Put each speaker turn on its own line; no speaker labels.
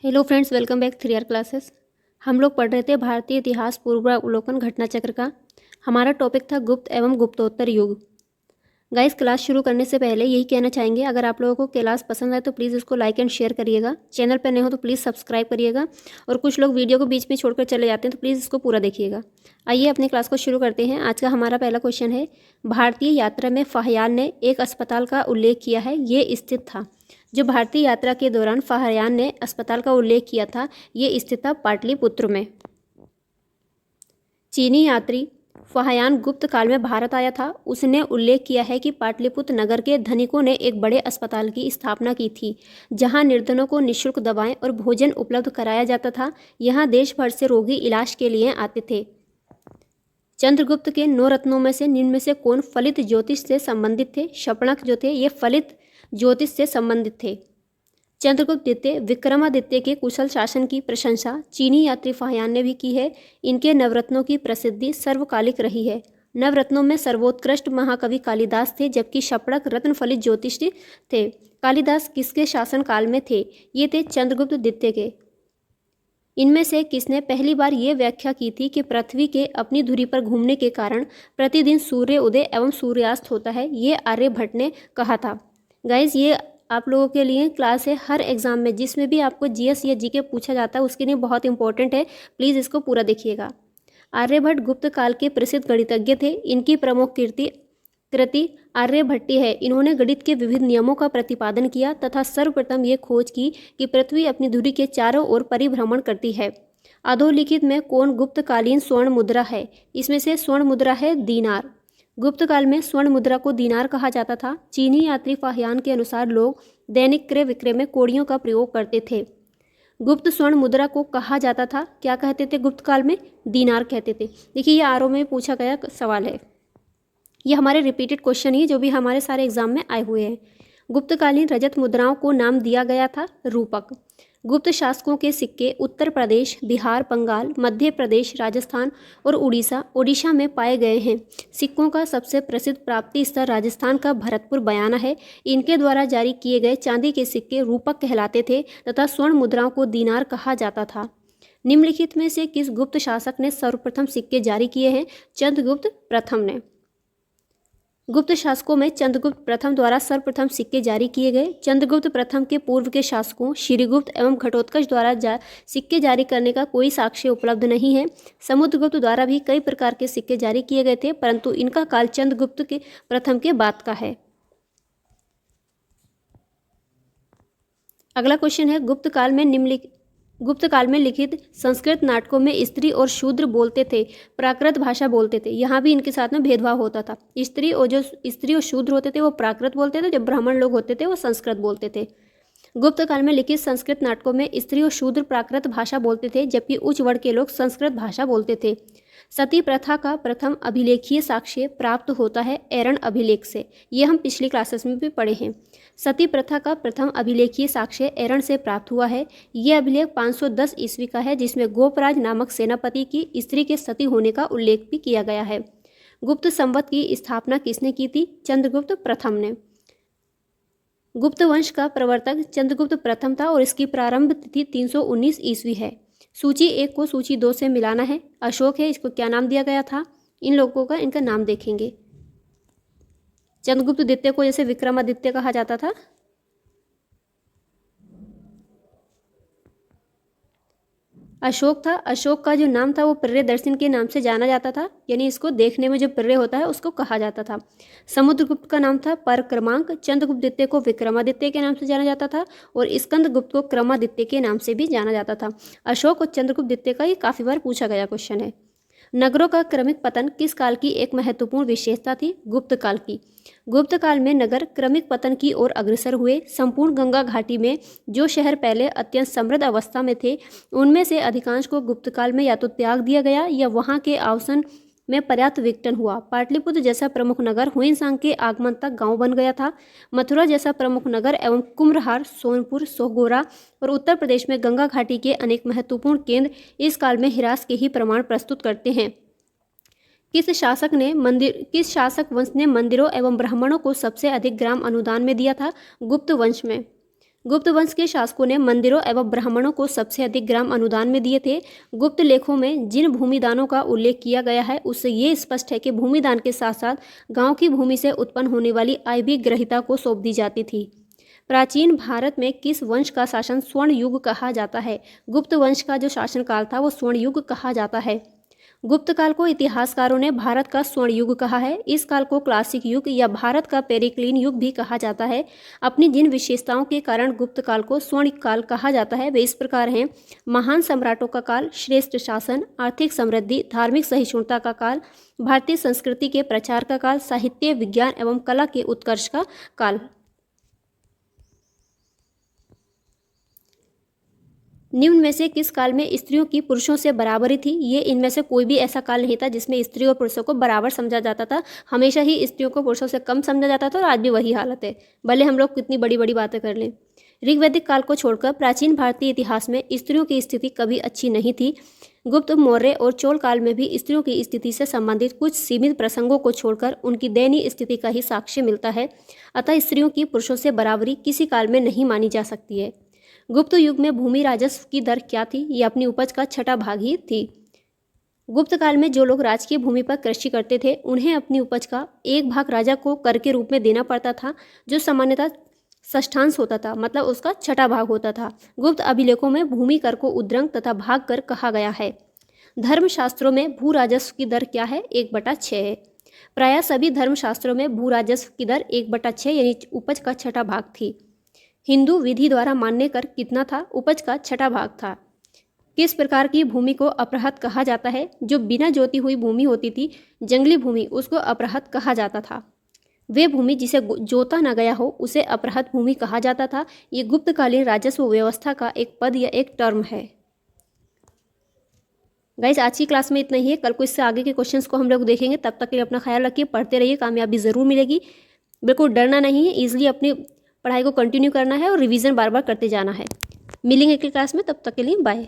Hello friends, welcome back 3R classes. हम लोग पढ़ रहे थे भारतीय इतिहास पूर्वावलोकन घटना चक्र का। हमारा टॉपिक था गुप्त एवं गुप्तोत्तर युग। गाइस, क्लास शुरू करने से पहले यही कहना चाहेंगे, अगर आप लोगों को क्लास पसंद आए तो प्लीज़ इसको लाइक एंड शेयर करिएगा। चैनल पर नए हो तो प्लीज़ सब्सक्राइब करिएगा, और कुछ लोग वीडियो को बीच में छोड़कर चले जाते हैं तो प्लीज़ इसको पूरा देखिएगा। आइए अपनी क्लास को शुरू करते हैं। आज का हमारा पहला क्वेश्चन है, भारतीय यात्रा में फाहियान ने एक अस्पताल का उल्लेख किया है, ये स्थित था। जो भारतीय यात्रा के दौरान फाहियान ने अस्पताल का उल्लेख किया था, ये स्थित था पाटलिपुत्र में। चीनी यात्री फाहियान गुप्त काल में भारत आया था। उसने उल्लेख किया है कि पाटलिपुत्र नगर के धनिकों ने एक बड़े अस्पताल की स्थापना की थी, जहां निर्धनों को निःशुल्क दवाएं और भोजन उपलब्ध कराया जाता था। यहां देश भर से रोगी इलाज के लिए आते थे। चंद्रगुप्त के 9 रत्नों में से निम्न में से कौन फलित ज्योतिष से संबंधित थे? शपणक जो थे ये फलित ज्योतिष से संबंधित थे। चंद्रगुप्त द्वितीय विक्रमादित्य के कुशल शासन की प्रशंसा चीनी यात्री फाहियान ने भी की है। इनके नवरत्नों की प्रसिद्धि सर्वकालिक रही है। नवरत्नों में सर्वोत्कृष्ट महाकवि कालिदास थे, जबकि शपणक रत्न फलित ज्योतिष थे। कालिदास किसके शासन काल में थे? ये थे चंद्रगुप्त द्वितीय के। इनमें से किसने पहली बार ये व्याख्या की थी कि पृथ्वी के अपनी धुरी पर घूमने के कारण प्रतिदिन सूर्य उदय एवं सूर्यास्त होता है? ये आर्यभट्ट ने कहा था। गाइज, ये आप लोगों के लिए क्लास है। हर एग्जाम में जिसमें भी आपको जीएस या जीके पूछा जाता है उसके लिए बहुत इंपॉर्टेंट है, प्लीज़ इसको पूरा देखिएगा। आर्यभट्ट गुप्त काल के प्रसिद्ध गणितज्ञ थे। इनकी प्रमुख कृति आर्यभट्टी है। इन्होंने गणित के विविध नियमों का प्रतिपादन किया तथा सर्वप्रथम ये खोज की कि पृथ्वी अपनी धुरी के चारों ओर परिभ्रमण करती है। अधोलिखित में कौन गुप्तकालीन स्वर्ण मुद्रा है? इसमें से स्वर्ण मुद्रा है दीनार। गुप्त काल में स्वर्ण मुद्रा को दीनार कहा जाता था। चीनी यात्री फाहियान के अनुसार लोग दैनिक क्रय विक्रय में कौड़ियों का प्रयोग करते थे। गुप्त स्वर्ण मुद्रा को कहा जाता था, क्या कहते थे गुप्त काल में? दीनार कहते थे। देखिए, ये आरओ में पूछा गया सवाल है। ये हमारे रिपीटेड क्वेश्चन ही जो भी हमारे सारे एग्जाम में आए हुए हैं। गुप्तकालीन रजत मुद्राओं को नाम दिया गया था रूपक। गुप्त शासकों के सिक्के उत्तर प्रदेश, बिहार, बंगाल, मध्य प्रदेश, राजस्थान और ओडिशा में पाए गए हैं। सिक्कों का सबसे प्रसिद्ध प्राप्ति स्तर राजस्थान का भरतपुर बयाना है। इनके द्वारा जारी किए गए चांदी के सिक्के रूपक कहलाते थे तथा स्वर्ण मुद्राओं को दीनार कहा जाता था। निम्नलिखित में से किस गुप्त शासक ने सर्वप्रथम सिक्के जारी किए हैं? चंद्रगुप्त प्रथम ने। गुप्त शासकों में चंद्रगुप्त प्रथम द्वारा सर्वप्रथम सिक्के जारी किए गए। चंद्रगुप्त प्रथम के पूर्व के शासकों श्रीगुप्त एवं घटोत्कच द्वारा सिक्के जारी करने का कोई साक्ष्य उपलब्ध नहीं है। समुद्रगुप्त द्वारा भी कई प्रकार के सिक्के जारी किए गए थे, परंतु इनका काल चंद्रगुप्त के प्रथम के बाद का है। अगला क्वेश्चन है, गुप्त काल में लिखित संस्कृत नाटकों में स्त्री और शूद्र बोलते थे, प्राकृत भाषा बोलते थे। यहाँ भी इनके साथ में भेदभाव होता था। स्त्री और शूद्र होते थे वो प्राकृत बोलते थे, जब ब्राह्मण लोग होते थे वो संस्कृत बोलते थे। गुप्त काल में लिखित संस्कृत नाटकों में स्त्री और शूद्र प्राकृत भाषा बोलते थे, जबकि उच्च वर्ग के लोग संस्कृत भाषा बोलते थे। सती प्रथा का प्रथम अभिलेखीय साक्ष्य प्राप्त होता है एरन अभिलेख से। ये हम पिछली क्लासेस में भी पढ़े हैं। सती प्रथा का प्रथम अभिलेखीय साक्ष्य एरन से प्राप्त हुआ है। यह अभिलेख 510 ईस्वी का है, जिसमें गोपराज नामक सेनापति की स्त्री के सती होने का उल्लेख भी किया गया है। गुप्त संवत की स्थापना किसने की थी? चंद्रगुप्त प्रथम ने। गुप्त वंश का प्रवर्तक चंद्रगुप्त प्रथम था और इसकी प्रारंभ तिथि 319 ईस्वी है। सूची 1 को सूची 2 से मिलाना है। अशोक है, इसको क्या नाम दिया गया था? इन लोगों का इनका नाम देखेंगे। चंद्रगुप्त द्वितीय को जैसे विक्रमादित्य कहा जाता था। अशोक था, अशोक का जो नाम था वो प्रियदर्शन के नाम से जाना जाता था, यानी इसको देखने में जो प्रिय होता है उसको कहा जाता था। समुद्रगुप्त का नाम था परक्रमांक। चंद्रगुप्त द्वितीय को विक्रमादित्य के नाम से जाना जाता था और स्कंदगुप्त को क्रमादित्य के नाम से भी जाना जाता था। अशोक और चंद्रगुप्त द्वितीय का ये काफ़ी बार पूछा गया क्वेश्चन है। नगरों का क्रमिक पतन किस काल की एक महत्वपूर्ण विशेषता थी? गुप्त काल की। गुप्त काल में नगर क्रमिक पतन की ओर अग्रसर हुए। संपूर्ण गंगा घाटी में जो शहर पहले अत्यंत समृद्ध अवस्था में थे, उनमें से अधिकांश को गुप्त काल में या तो त्याग दिया गया या वहां के आवासन में पर्याप्त विघटन हुआ। पाटलिपुत्र जैसा प्रमुख नगर हुइनसांग के आगमन तक गांव बन गया था। मथुरा जैसा प्रमुख नगर एवं कुम्भलहार, सोनपुर, सोहगोरा और उत्तर प्रदेश में गंगा घाटी के अनेक महत्वपूर्ण केंद्र इस काल में हिरास के ही प्रमाण प्रस्तुत करते हैं। किस शासक वंश ने मंदिरों एवं ब्राह्मणों को सबसे अधिक ग्राम अनुदान में दिया था? गुप्त वंश में। गुप्त वंश के शासकों ने मंदिरों एवं ब्राह्मणों को सबसे अधिक ग्राम अनुदान में दिए थे। गुप्त लेखों में जिन भूमिदानों का उल्लेख किया गया है उससे ये स्पष्ट है कि भूमिदान के साथ साथ गांव की भूमि से उत्पन्न होने वाली आय भी ग्रहिता को सौंप दी जाती थी। प्राचीन भारत में किस वंश का शासन स्वर्ण युग कहा जाता है? गुप्त वंश का जो शासनकाल था वो स्वर्ण युग कहा जाता है। गुप्त काल को इतिहासकारों ने भारत का स्वर्ण युग कहा है। इस काल को क्लासिक युग या भारत का पेरिक्लीन युग भी कहा जाता है। अपनी जिन विशेषताओं के कारण गुप्त काल को स्वर्ण काल कहा जाता है वे इस प्रकार हैं: महान सम्राटों का काल, श्रेष्ठ शासन, आर्थिक समृद्धि, धार्मिक सहिष्णुता का काल, भारतीय संस्कृति के प्रचार का काल, साहित्य, विज्ञान एवं कला के उत्कर्ष का काल। निम्न में से किस काल में स्त्रियों की पुरुषों से बराबरी थी? ये इनमें से कोई भी ऐसा काल नहीं था जिसमें स्त्रियों और पुरुषों को बराबर समझा जाता था। हमेशा ही स्त्रियों को पुरुषों से कम समझा जाता था और आज भी वही हालत है, भले हम लोग कितनी बड़ी बड़ी बातें कर लें। ऋग्वैदिक काल को छोड़कर प्राचीन भारतीय इतिहास में स्त्रियों की स्थिति कभी अच्छी नहीं थी। गुप्त, मौर्य और चोल काल में भी स्त्रियों की स्थिति से संबंधित कुछ सीमित प्रसंगों को छोड़कर उनकी दयनीय स्थिति का ही साक्ष्य मिलता है। अतः स्त्रियों की पुरुषों से बराबरी किसी काल में नहीं मानी जा सकती है। गुप्त युग में भूमि राजस्व की दर क्या थी? ये अपनी उपज का छठा भाग ही थी। गुप्त काल में जो लोग राजकीय भूमि पर कृषि करते थे उन्हें अपनी उपज का एक भाग राजा को कर के रूप में देना पड़ता था, जो सामान्यतः षष्ठांश होता था, मतलब उसका छठा भाग होता था। गुप्त अभिलेखों में भूमि कर को उद्रंग तथा भाग कर कहा गया है। धर्मशास्त्रों में भू राजस्व की दर क्या है? 1/6 है। प्रायः सभी धर्मशास्त्रों में भू राजस्व की दर 1/6 यानी उपज का छठा भाग थी। हिंदू विधि द्वारा मान्य कर कितना था? उपज का छठा भाग था। किस प्रकार की भूमि को अपरहत कहा जाता है? जो बिना जोती हुई भूमि होती थी, जंगली भूमि, उसको अपरहत कहा जाता था। वे भूमि जिसे जोता न गया हो उसे अपरहत भूमि कहा जाता था। ये गुप्तकालीन राजस्व व्यवस्था का एक पद या एक टर्म है। गाइस, आज की क्लास में इतना ही है। कल को इससे आगे के क्वेश्चंस को हम लोग देखेंगे। तब तक के लिए अपना ख्याल रखिए, पढ़ते रहिए, कामयाबी ज़रूर मिलेगी। बिल्कुल डरना नहीं है, ईजिली अपनी पढ़ाई को कंटिन्यू करना है और रिवीजन बार बार करते जाना है। मिलेंगे अगली क्लास में, तब तक के लिए बाय।